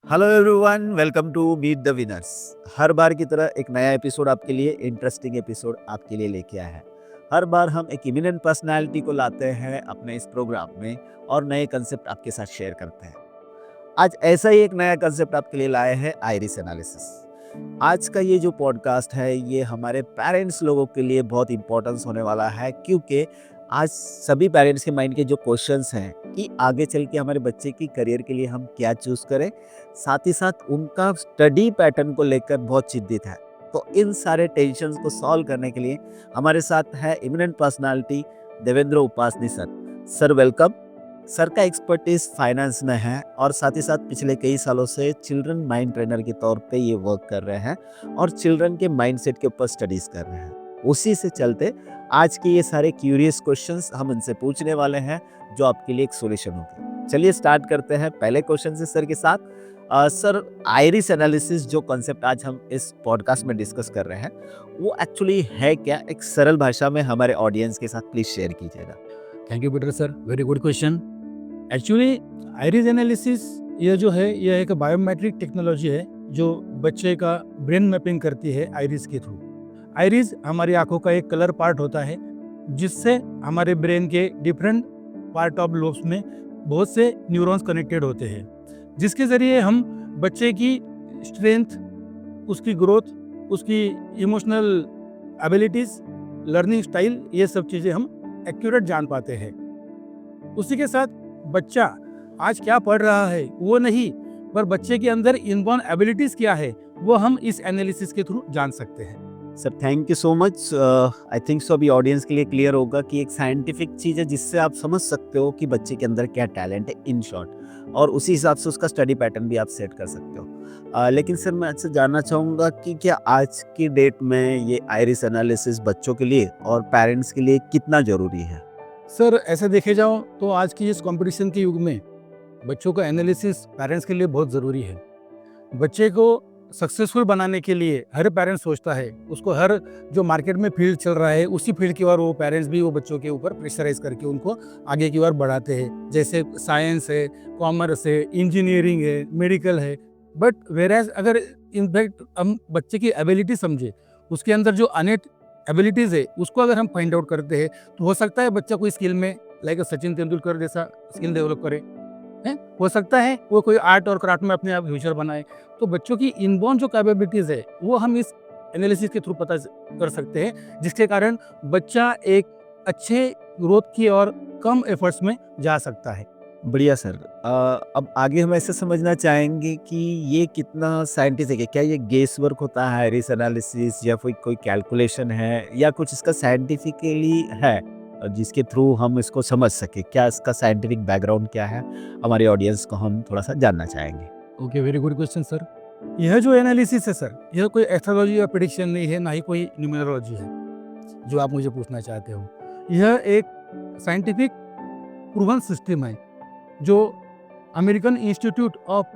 Hello everyone, welcome to meet the winners. हर बार की तरह एक नया एपिसोड आपके लिए, इंटरेस्टिंग एपिसोड आपके लिए लेके आया है। हर बार हम एक इमिनेंट पर्सनालिटी को लाते हैं अपने इस प्रोग्राम में और नए कंसेप्ट आपके साथ शेयर करते हैं। आज ऐसा ही एक नया कंसेप्ट आपके लिए लाए हैं, आइरिस एनालिसिस। आज का ये जो पॉडकास्ट है, ये हमारे पेरेंट्स लोगों के लिए बहुत इंपॉर्टेंस होने वाला है, क्योंकि आज सभी पेरेंट्स के माइंड के जो क्वेश्चंस हैं कि आगे चल के हमारे बच्चे की करियर के लिए हम क्या चूज़ करें, साथ ही साथ उनका स्टडी पैटर्न को लेकर बहुत चिंतित है। तो इन सारे टेंशन्स को सॉल्व करने के लिए हमारे साथ है eminent personality Devendra Upasani sir. Sir welcome. Sir का एक्सपर्टीज फाइनेंस में है और साथ ही साथ पिछले कई सालों से चिल्ड्रन माइंड ट्रेनर के तौर पे ये वर्क कर रहे हैं और चिल्ड्रन के माइंडसेट के ऊपर स्टडीज कर रहे हैं। उसी से चलते आज के ये सारे क्यूरियस क्वेश्चंस हम इनसे पूछने वाले हैं, जो आपके लिए एक सॉल्यूशन होगी। चलिए स्टार्ट करते हैं पहले क्वेश्चन से सर के साथ। सर, आइरिस एनालिसिस जो कॉन्सेप्ट आज हम इस पॉडकास्ट में डिस्कस कर रहे हैं, वो एक्चुअली है क्या? एक सरल भाषा में हमारे ऑडियंस के साथ प्लीज शेयर कीजिएगा। Thank you Peter sir, very good question. Actually iris analysis ये जो है, यह एक बायोमेट्रिक टेक्नोलॉजी है जो बच्चे का ब्रेन मैपिंग करती है आइरिस के थ्रू। आइरिस हमारी आंखों का एक कलर पार्ट होता है, जिससे हमारे ब्रेन के डिफरेंट पार्ट ऑफ लोब्स में बहुत से न्यूरॉन्स कनेक्टेड होते हैं, जिसके ज़रिए हम बच्चे की स्ट्रेंथ, उसकी ग्रोथ, उसकी इमोशनल एबिलिटीज़, लर्निंग स्टाइल, ये सब चीज़ें हम एक्यूरेट जान पाते हैं। उसी के साथ बच्चा आज क्या पढ़ रहा है वो नहीं, पर बच्चे के अंदर इनबॉर्न एबिलिटीज़ क्या है वो हम इस एनालिसिस के थ्रू जान सकते हैं। Sir thank you so much. I think so अभी ऑडियंस के लिए क्लियर होगा कि एक साइंटिफिक चीज़ है जिससे आप समझ सकते हो कि बच्चे के अंदर क्या टैलेंट है इन शॉर्ट, और उसी हिसाब से उसका स्टडी पैटर्न भी आप सेट कर सकते हो। लेकिन सर मैं आपसे जानना चाहूँगा कि क्या आज की डेट में ये आइरिस एनालिसिस बच्चों के लिए और पेरेंट्स के लिए कितना ज़रूरी है? सर ऐसे देखे जाओ तो आज की इस कंपटीशन के युग में बच्चों का एनालिसिस पेरेंट्स के लिए बहुत ज़रूरी है। बच्चे को सक्सेसफुल बनाने के लिए हर पेरेंट्स सोचता है, उसको हर जो मार्केट में फील्ड चल रहा है उसी फील्ड की ओर वो पेरेंट्स भी वो बच्चों के ऊपर प्रेशराइज करके उनको आगे की ओर बढ़ाते हैं। जैसे साइंस है, कॉमर्स है, इंजीनियरिंग है, मेडिकल है। बट वेरएज अगर इनफैक्ट हम बच्चे की एबिलिटी समझे, उसके अंदर जो अनेट एबिलिटीज़ है उसको अगर हम फाइंड आउट करते हैं, तो हो सकता है बच्चा कोई स्किल में लाइक सचिन तेंदुलकर जैसा स्किल डेवलप करे, हैं? हो सकता है वो कोई आर्ट और क्राफ्ट में अपने आप फ्यूचर बनाए। तो बच्चों की इनबॉर्न जो कैपेबिलिटीज़ है वो हम इस एनालिसिस के थ्रू पता कर सकते हैं, जिसके कारण बच्चा एक अच्छे ग्रोथ की और कम एफर्ट्स में जा सकता है। बढ़िया सर। अब आगे हम ऐसे समझना चाहेंगे कि ये कितना साइंटिफिक है। क्या ये गेस वर्क होता है आइरिस एनालिसिस, या फिर कोई कैलकुलेशन है, या कुछ इसका साइंटिफिकली है जिसके थ्रू हम इसको समझ सके? क्या इसका साइंटिफिक बैकग्राउंड क्या है, हमारे ऑडियंस को हम थोड़ा सा जानना चाहेंगे। Okay, very good question sir. यह जो एनालिसिस है सर, यह कोई एस्ट्रोलॉजी या प्रेडिक्शन नहीं है, ना ही कोई न्यूमेरोलॉजी है जो आप मुझे पूछना चाहते हो। यह एक साइंटिफिक प्रूवन सिस्टम है जो American institute of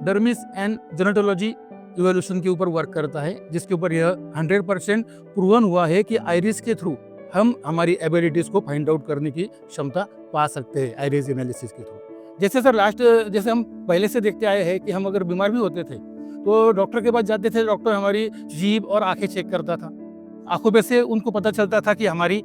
dermis and gerontology evolution के ऊपर वर्क करता है, जिसके ऊपर यह 100% प्रूवन हुआ है कि आइरिस के थ्रू हम हमारी एबिलिटीज़ को फाइंड आउट करने की क्षमता पा सकते हैं आइरिस एनालिसिस के थ्रू। जैसे सर जैसे हम पहले से देखते आए हैं कि हम अगर बीमार भी होते थे तो डॉक्टर के पास जाते थे, डॉक्टर हमारी जीभ और आंखें चेक करता था। आंखों पे से उनको पता चलता था कि हमारी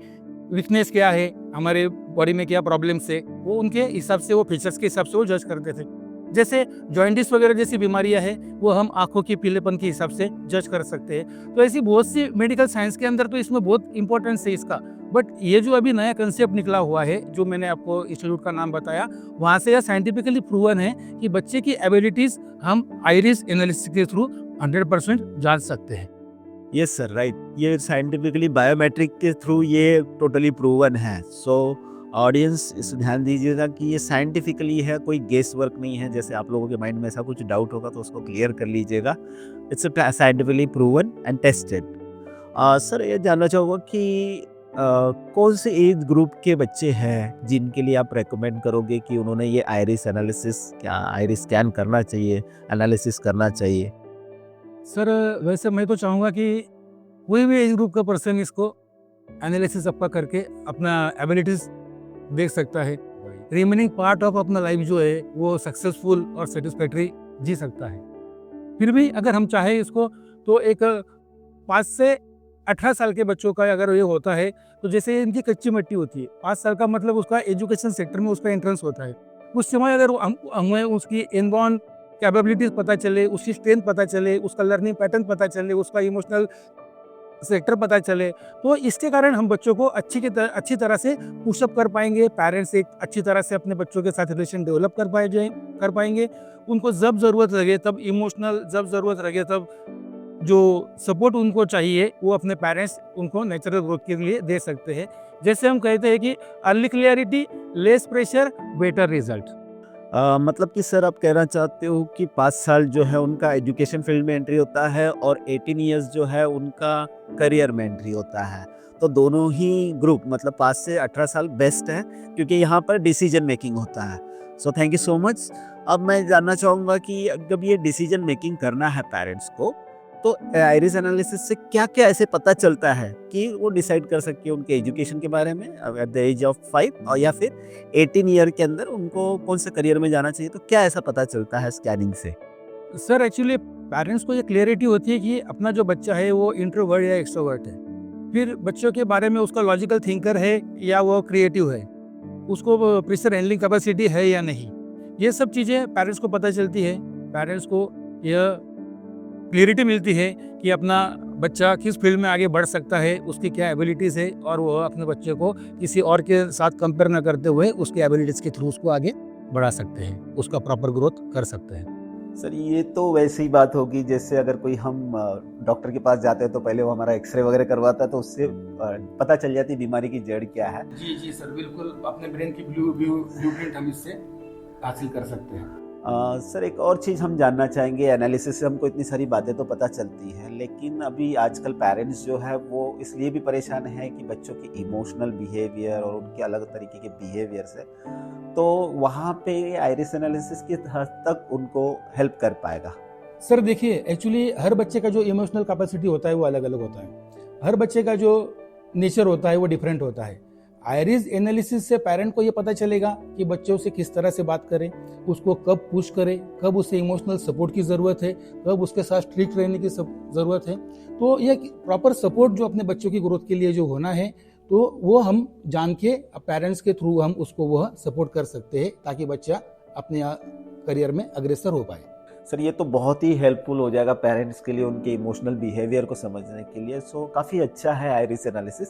वीकनेस क्या है, हमारे बॉडी में क्या प्रॉब्लम्स है, वो उनके हिसाब से, वो फीचर्स के हिसाब से वो जज करते थे। जैसे जॉइंटिस वगैरह जैसी बीमारियां हैं वो हम आंखों की पीलेपन के हिसाब से जज कर सकते हैं। तो ऐसी बहुत सी मेडिकल साइंस के अंदर तो इसमें बहुत इंपॉर्टेंस है इसका। बट ये जो अभी नया कंसेप्ट निकला हुआ है, जो मैंने आपको इंस्टीट्यूट का नाम बताया, वहाँ से यह साइंटिफिकली प्रूवन है कि बच्चे की एबिलिटीज़ हम आइरिस एनालिसिस के थ्रू 100% जान सकते हैं। Yes sir, right. ये साइंटिफिकली बायोमेट्रिक के थ्रू ये टोटली प्रूवन है। सो ऑडियंस इस ध्यान दीजिएगा कि ये साइंटिफिकली है, कोई गेस वर्क नहीं है। जैसे आप लोगों के माइंड में ऐसा कुछ डाउट होगा तो उसको क्लियर कर लीजिएगा। It's scientifically proven and tested. Sir ये जानना चाहूँगा कि कौन से एज ग्रुप के बच्चे हैं जिनके लिए आप रेकमेंड करोगे कि उन्होंने ये आइरिस एनालिसिस, क्या आइरिस स्कैन करना चाहिए, एनालिसिस करना चाहिए? सर वैसे मैं तो चाहूँगा कि कोई भी एज ग्रुप का पर्सन इसको एनालिसिस आपका करके अपना एबिलिटीज़ देख सकता है। रिमेनिंग पार्ट ऑफ अपना लाइफ जो है वो सक्सेसफुल और सेटिस्फैक्ट्री जी सकता है। फिर भी अगर हम चाहें इसको तो एक 5 से 18 साल के बच्चों का अगर ये होता है, तो जैसे इनकी कच्ची मिट्टी होती है, 5 साल का मतलब उसका एजुकेशन सेक्टर में उसका एंट्रेंस होता है। उस समय अगर हम हमें उसकी इनबॉर्न कैपेबिलिटीज़ पता चले, उसकी स्ट्रेंथ पता चले, उसका लर्निंग पैटर्न पता चले, उसका इमोशनल सेक्टर पता चले, तो इसके कारण हम बच्चों को अच्छी तरह से पुशअप कर पाएँगे। पेरेंट्स एक अच्छी तरह से अपने बच्चों के साथ रिलेशन डेवलप कर पाएँगे। उनको जब ज़रूरत लगे तब इमोशनल, जब ज़रूरत लगे तब जो सपोर्ट उनको चाहिए वो अपने पेरेंट्स उनको नेचुरल ग्रोथ के लिए दे सकते हैं। जैसे हम कहते हैं कि early clarity, less pressure, better result. मतलब कि सर आप कहना चाहते हो कि 5 साल जो है उनका एजुकेशन फील्ड में एंट्री होता है और 18 इयर्स जो है उनका करियर में एंट्री होता है। तो दोनों ही ग्रुप मतलब 5 से 18 साल बेस्ट है क्योंकि यहाँ पर डिसीजन मेकिंग होता है। सो थैंक यू सो मच। अब मैं जानना चाहूँगा कि जब ये डिसीजन मेकिंग करना है पेरेंट्स को, तो आइरिस एनालिसिस से क्या-क्या ऐसे पता चलता है कि वो डिसाइड कर सके उनके एजुकेशन के बारे में एट द एज ऑफ 5 और या फिर 18 ईयर के अंदर उनको कौन से करियर में जाना चाहिए, तो क्या ऐसा पता चलता है स्कैनिंग से? सर एक्चुअली पेरेंट्स को ये क्लैरिटी होती है कि अपना जो बच्चा है वो इंट्रोवर्ट या एक्सट्रोवर्ट है। फिर बच्चों के बारे में उसका लॉजिकल थिंकर है या वो क्रिएटिव है, उसको प्रेशर हैंडलिंग कैपेसिटी है या नहीं, ये सब चीज़ें पेरेंट्स को पता चलती है। पेरेंट्स को यह क्लियरिटी मिलती है कि अपना बच्चा किस फील्ड में आगे बढ़ सकता है, उसकी क्या एबिलिटीज़ है, और वो अपने बच्चे को किसी और के साथ कंपेयर न करते हुए उसकी एबिलिटीज़ के थ्रू उसको आगे बढ़ा सकते हैं, उसका प्रॉपर ग्रोथ कर सकते हैं। सर ये तो वैसी ही बात होगी जैसे अगर कोई हम डॉक्टर के पास जाते हैं तो पहले वो हमारा एक्सरे वगैरह करवाता है तो उससे पता चल जाती है बीमारी की जड़ क्या है। जी जी सर, बिल्कुल अपने ब्रेन की ब्लूप्रिंट हम इससे हासिल कर सकते हैं। सर एक और चीज़ हम जानना चाहेंगे, एनालिसिस से हमको इतनी सारी बातें तो पता चलती हैं लेकिन अभी आजकल पेरेंट्स जो है वो इसलिए भी परेशान है कि बच्चों की इमोशनल बिहेवियर और उनके अलग तरीके के बिहेवियर से, तो वहाँ पे आइरिस एनालिसिस किस हद तक उनको हेल्प कर पाएगा? सर देखिए, एक्चुअली हर बच्चे का जो इमोशनल कैपेसिटी होता है वो अलग अलग होता है। हर बच्चे का जो नेचर होता है वो डिफरेंट होता है। आइरिस एनालिसिस से पेरेंट को ये पता चलेगा कि बच्चों से किस तरह से बात करें, उसको कब पुश करें, कब उसे इमोशनल सपोर्ट की ज़रूरत है, कब उसके साथ स्ट्रिक्ट रहने की ज़रूरत है। तो ये प्रॉपर सपोर्ट जो अपने बच्चों की ग्रोथ के लिए जो होना है, तो वो हम जान के पेरेंट्स के थ्रू हम उसको वह सपोर्ट कर सकते हैं ताकि बच्चा अपने करियर में अग्रसर हो पाए। सर ये तो बहुत ही हेल्पफुल हो जाएगा पेरेंट्स के लिए उनके इमोशनल बिहेवियर को समझने के लिए। सो काफ़ी अच्छा है आइरिस एनालिसिस,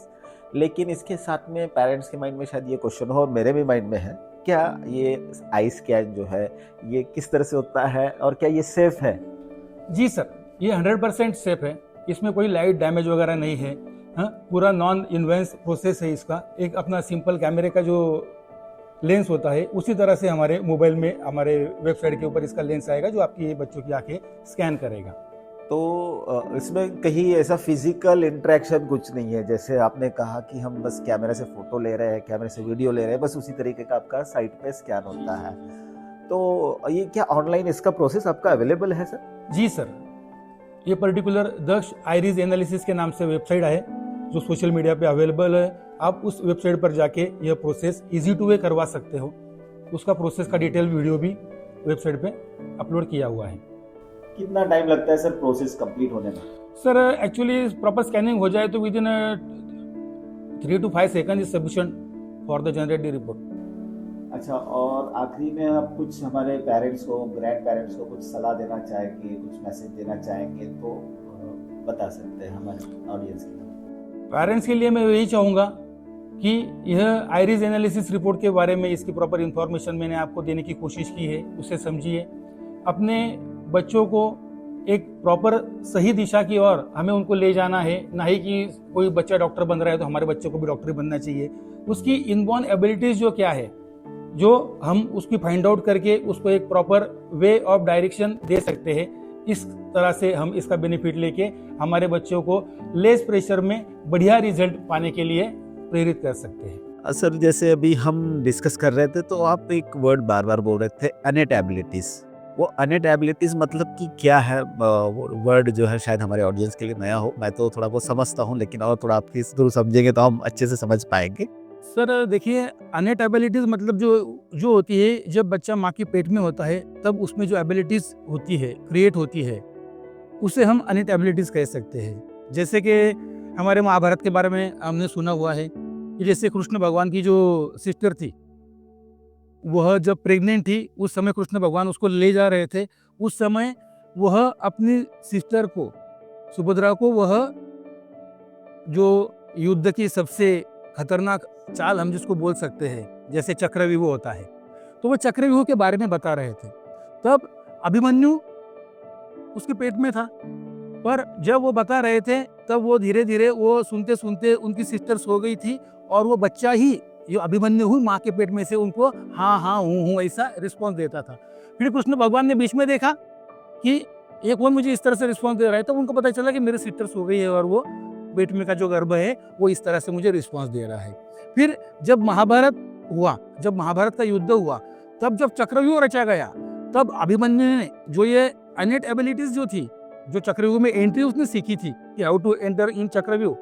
लेकिन इसके साथ में पेरेंट्स के माइंड में शायद ये क्वेश्चन हो और मेरे भी माइंड में है, क्या ये आई स्कैन जो है ये किस तरह से होता है और क्या ये सेफ है? जी सर, ये 100% सेफ है। इसमें कोई लाइट डैमेज वगैरह नहीं है। हाँ, पूरा नॉन इन्वेंस प्रोसेस है इसका। एक अपना सिंपल कैमरे का जो लेंस होता है उसी तरह से हमारे मोबाइल में, हमारे वेबसाइट के ऊपर इसका लेंस आएगा जो आपकी बच्चों की आंखें स्कैन करेगा। तो इसमें कहीं ऐसा फिजिकल इंटरेक्शन कुछ नहीं है, जैसे आपने कहा कि हम बस कैमरे से फोटो ले रहे हैं, कैमरे से वीडियो ले रहे हैं, बस उसी तरीके का आपका साइट पे स्कैन होता है। तो ये क्या ऑनलाइन इसका प्रोसेस आपका अवेलेबल है सर? जी सर, ये पर्टिकुलर दक्ष आइरिस एनालिसिस के नाम से वेबसाइट है जो सोशल मीडिया पे अवेलेबल है। आप उस वेबसाइट पर जाके यह प्रोसेस इजी टू वे करवा सकते हो। उसका प्रोसेस का डिटेल वीडियो भी वेबसाइट पे अपलोड किया हुआ है। कितना टाइम लगता है सर प्रोसेस कंप्लीट होने में? सर एक्चुअली प्रॉपर स्कैनिंग हो जाए तो with in 3 to 5 second is sufficient for the generated report. अच्छा, और आखिरी में आप कुछ हमारे पेरेंट्स को, ग्रैंड पेरेंट्स को कुछ सलाह देना चाहेंगे, कुछ मैसेज देना चाहेंगे तो बता सकते हैं हमारे ऑडियंस के लिए। पेरेंट्स के लिए मैं यही चाहूँगा कि यह आइरिस एनालिसिस रिपोर्ट के बारे में इसकी प्रॉपर इन्फॉर्मेशन मैंने आपको देने की कोशिश की है, उसे समझिए। अपने बच्चों को एक प्रॉपर सही दिशा की ओर हमें उनको ले जाना है, ना ही कि कोई बच्चा डॉक्टर बन रहा है तो हमारे बच्चे को भी डॉक्टर बनना चाहिए। उसकी इनबॉर्न एबिलिटीज जो क्या है, जो हम उसकी फाइंड आउट करके उसको एक प्रॉपर वे ऑफ डायरेक्शन दे सकते हैं, इस तरह से हम इसका बेनिफिट लेके हमारे बच्चों को लेस प्रेशर में बढ़िया रिजल्ट पाने के लिए प्रेरित कर सकते हैं। सर जैसे अभी हम डिस्कस कर रहे थे तो आप एक वर्ड बार बार बोल रहे थे, अनेट एबिलिटीज। वो अनेट एबिलिटीज मतलब कि क्या है? वो वर्ड जो है शायद हमारे ऑडियंस के लिए नया हो, मैं तो थोड़ा बहुत समझता हूँ लेकिन और थोड़ा आप इस थ्रू समझेंगे तो हम अच्छे से समझ पाएंगे। सर देखिए, अनेट एबिलिटीज़ मतलब जो जो होती है, जब बच्चा माँ के पेट में होता है, तब उसमें जो एबिलिटीज़ होती है, क्रिएट होती है, उसे हम अनेट एबिलिटीज़ कह सकते हैं। जैसे कि हमारे महाभारत के बारे में हमने सुना हुआ है कि जैसे कृष्ण भगवान की जो सिस्टर थी, वह जब प्रेग्नेंट थी, उस समय कृष्ण भगवान उसको ले जा रहे थे। उस समय वह अपनी सिस्टर को, सुभद्रा को, वह जो युद्ध की सबसे खतरनाक चाल हम जिसको बोल सकते हैं, जैसे चक्रव्यूह होता है, तो वो चक्रव्यूह के बारे में बता रहे थे। तब अभिमन्यु उसके पेट में था, पर जब वो बता रहे थे, तब वो धीरे-धीरे वो सुनते-सुनते उनकी सिस्टर सो गई थी और वो बच्चा ही, जो अभिमन्यु हुई, माँ के पेट में से उनको हाँ, हाँ, हूँ, ऐसा रिस्पॉन्स देता था। फिर कृष्ण भगवान ने बीच में देखा कि ये कौन मुझे इस तरह से रिस्पॉन्स दे रहा है, तो उनको पता चला कि मेरी सिस्टर सो गई है और वो पेट में का जो गर्भ है, वो इस तरह से मुझे रिस्पॉन्स दे रहा है। फिर जब महाभारत हुआ, जब महाभारत का युद्ध हुआ, तब जब चक्रव्यूह रचा गया, तब अभिमन्यु ने जो ये अनेट एबिलिटीज जो थी, जो चक्रव्यूह में एंट्री उसने सीखी थी कि हाउ टू एंटर इन चक्रव्यूह,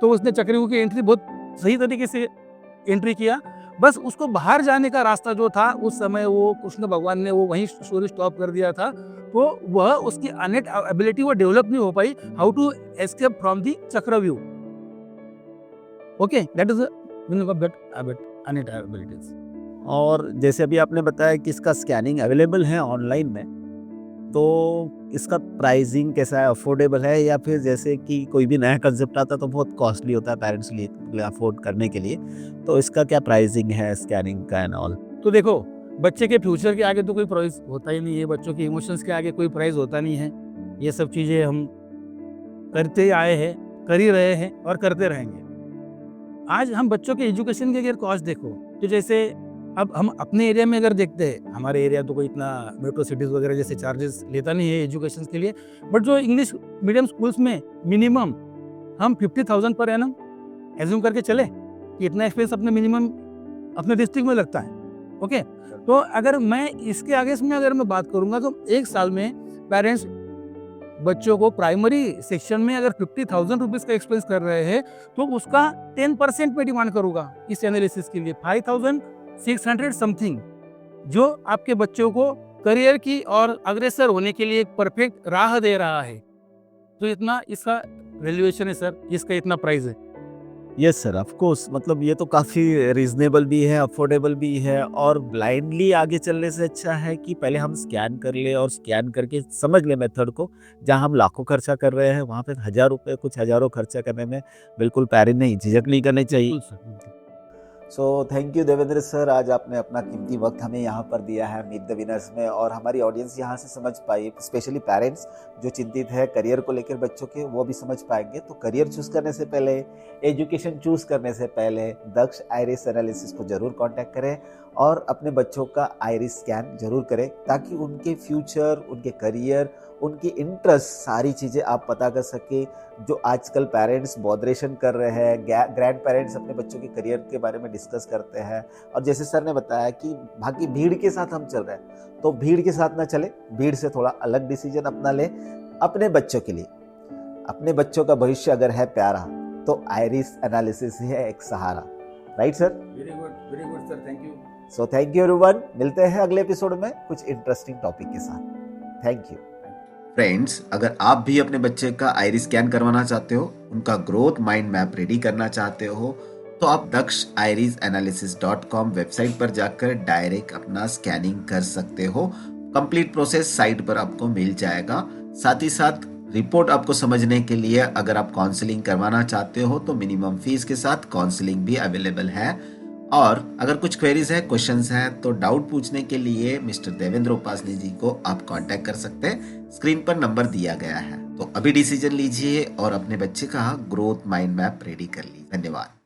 तो उसने चक्रव्यूह की एंट्री बहुत सही तरीके से एंट्री किया। बस उसको बाहर जाने का रास्ता जो था, उस समय वो कृष्ण भगवान ने वो वहीं स्टोरी स्टॉप कर दिया था, तो वह उसकी अनेट एबिलिटी वो डेवलप नहीं हो पाई, how to escape from the chakravyuh. Okay, that is meaning of that innate abilities. और जैसे अभी आपने बताया कि इसका स्कैनिंग अवेलेबल है ऑनलाइन में, तो इसका प्राइसिंग कैसा है, अफोर्डेबल है, या फिर जैसे कि कोई भी नया कंसेप्ट आता है तो बहुत कॉस्टली होता है पेरेंट्स लिए अफोर्ड करने के लिए, तो इसका क्या प्राइसिंग है स्कैनिंग का एंड ऑल? तो देखो, बच्चे के फ्यूचर के आगे तो कोई प्राइस होता ही नहीं है, बच्चों के इमोशंस के आगे कोई प्राइस होता नहीं है। ये सब चीज़ें हम करते ही आए हैं, कर ही रहे हैं और करते रहेंगे। आज हम बच्चों के एजुकेशन के अगर कॉस्ट देखो, तो जैसे अब हम अपने एरिया में अगर देखते हैं, हमारे एरिया तो कोई इतना मेट्रो सिटीज़ वगैरह जैसे चार्जेस लेता नहीं है एजुकेशन के लिए, बट जो इंग्लिश मीडियम स्कूल्स में मिनिमम हम 50,000 पर एनम एज्यूम करके चले कि इतना एक्सपेंस अपने मिनिमम अपने डिस्ट्रिक्ट में लगता है। ओके, तो अगर मैं इसके आगे में अगर मैं बात करूंगा, तो एक साल में पेरेंट्स बच्चों को प्राइमरी सेक्शन में अगर 50,000 रुपीज़ का एक्सपेंस कर रहे हैं, तो उसका 10% पे डिमांड करूंगा इस एनालिसिस के लिए, 5,600 समथिंग, जो आपके बच्चों को करियर की और अग्रसर होने के लिए एक परफेक्ट राह दे रहा है। तो इतना इसका वैल्यूएशन है सर, इसका इतना प्राइस है। यस सर, ऑफ कोर्स, मतलब ये तो काफ़ी रीजनेबल भी है, अफोर्डेबल भी है, और ब्लाइंडली आगे चलने से अच्छा है कि पहले हम स्कैन कर ले और स्कैन करके समझ ले मेथड को। जहां हम लाखों खर्चा कर रहे हैं, वहां पे 1,000 रुपये, कुछ हज़ारों खर्चा करने में बिल्कुल पेरेंट नहीं झिझक नहीं करनी चाहिए। बिल्कुल सर, बिल्कुल। सो थैंक यू देवेंद्र सर, आज आपने अपना कीमती वक्त हमें यहाँ पर दिया है मीट द विनर्स में, और हमारी ऑडियंस यहाँ से समझ पाई, स्पेशली पेरेंट्स जो चिंतित है करियर को लेकर बच्चों के, वो भी समझ पाएंगे। तो करियर चूज़ करने से पहले, एजुकेशन चूज़ करने से पहले दक्ष आइरिस एनालिसिस को ज़रूर कांटेक्ट करें और अपने बच्चों का आइरिस स्कैन जरूर करें, ताकि उनके फ्यूचर, उनके करियर, उनकी इंटरेस्ट, सारी चीज़ें आप पता कर सके। जो आजकल पेरेंट्स बॉदरेशन कर रहे हैं, ग्रैंड पेरेंट्स अपने बच्चों के करियर के बारे में डिस्कस करते हैं, और जैसे सर ने बताया कि बाकी भीड़ के साथ हम चल रहे हैं, तो भीड़ के साथ ना चले, भीड़ से थोड़ा अलग डिसीजन अपना ले अपने बच्चों के लिए। अपने बच्चों का भविष्य अगर है प्यारा, तो आइरिस एनालिसिस ही है एक सहारा। Right sir? Very good sir, thank you. So thank you everyone, मिलते हैं अगले एपिसोड में कुछ इंटरेस्टिंग टॉपिक के साथ। Thank you. फ्रेंड्स, अगर आप भी अपने बच्चे का आइरिस स्कैन करवाना चाहते हो, उनका ग्रोथ माइंड मैप रेडी करना चाहते हो, तो आप dakshirisaanalysis.com वेबसाइट पर जाकर डायरेक्ट अपना स्कैनिंग कर सकते हो। कंप्लीट प्रोसेस साइट पर आपको मिल जाएगा। साथ ही साथ रिपोर्ट आपको समझने के लिए अगर आप काउंसलिंग करवाना चाहते हो, तो मिनिमम फीस के साथ काउंसलिंग भी अवेलेबल है। और अगर कुछ क्वेरीज है, क्वेश्चंस हैं, तो डाउट पूछने के लिए मिस्टर देवेंद्र उपासनी जी को आप कांटेक्ट कर सकते हैं। स्क्रीन पर नंबर दिया गया है। तो अभी डिसीजन लीजिए और अपने बच्चे का ग्रोथ माइंड मैप रेडी कर लीजिए। धन्यवाद।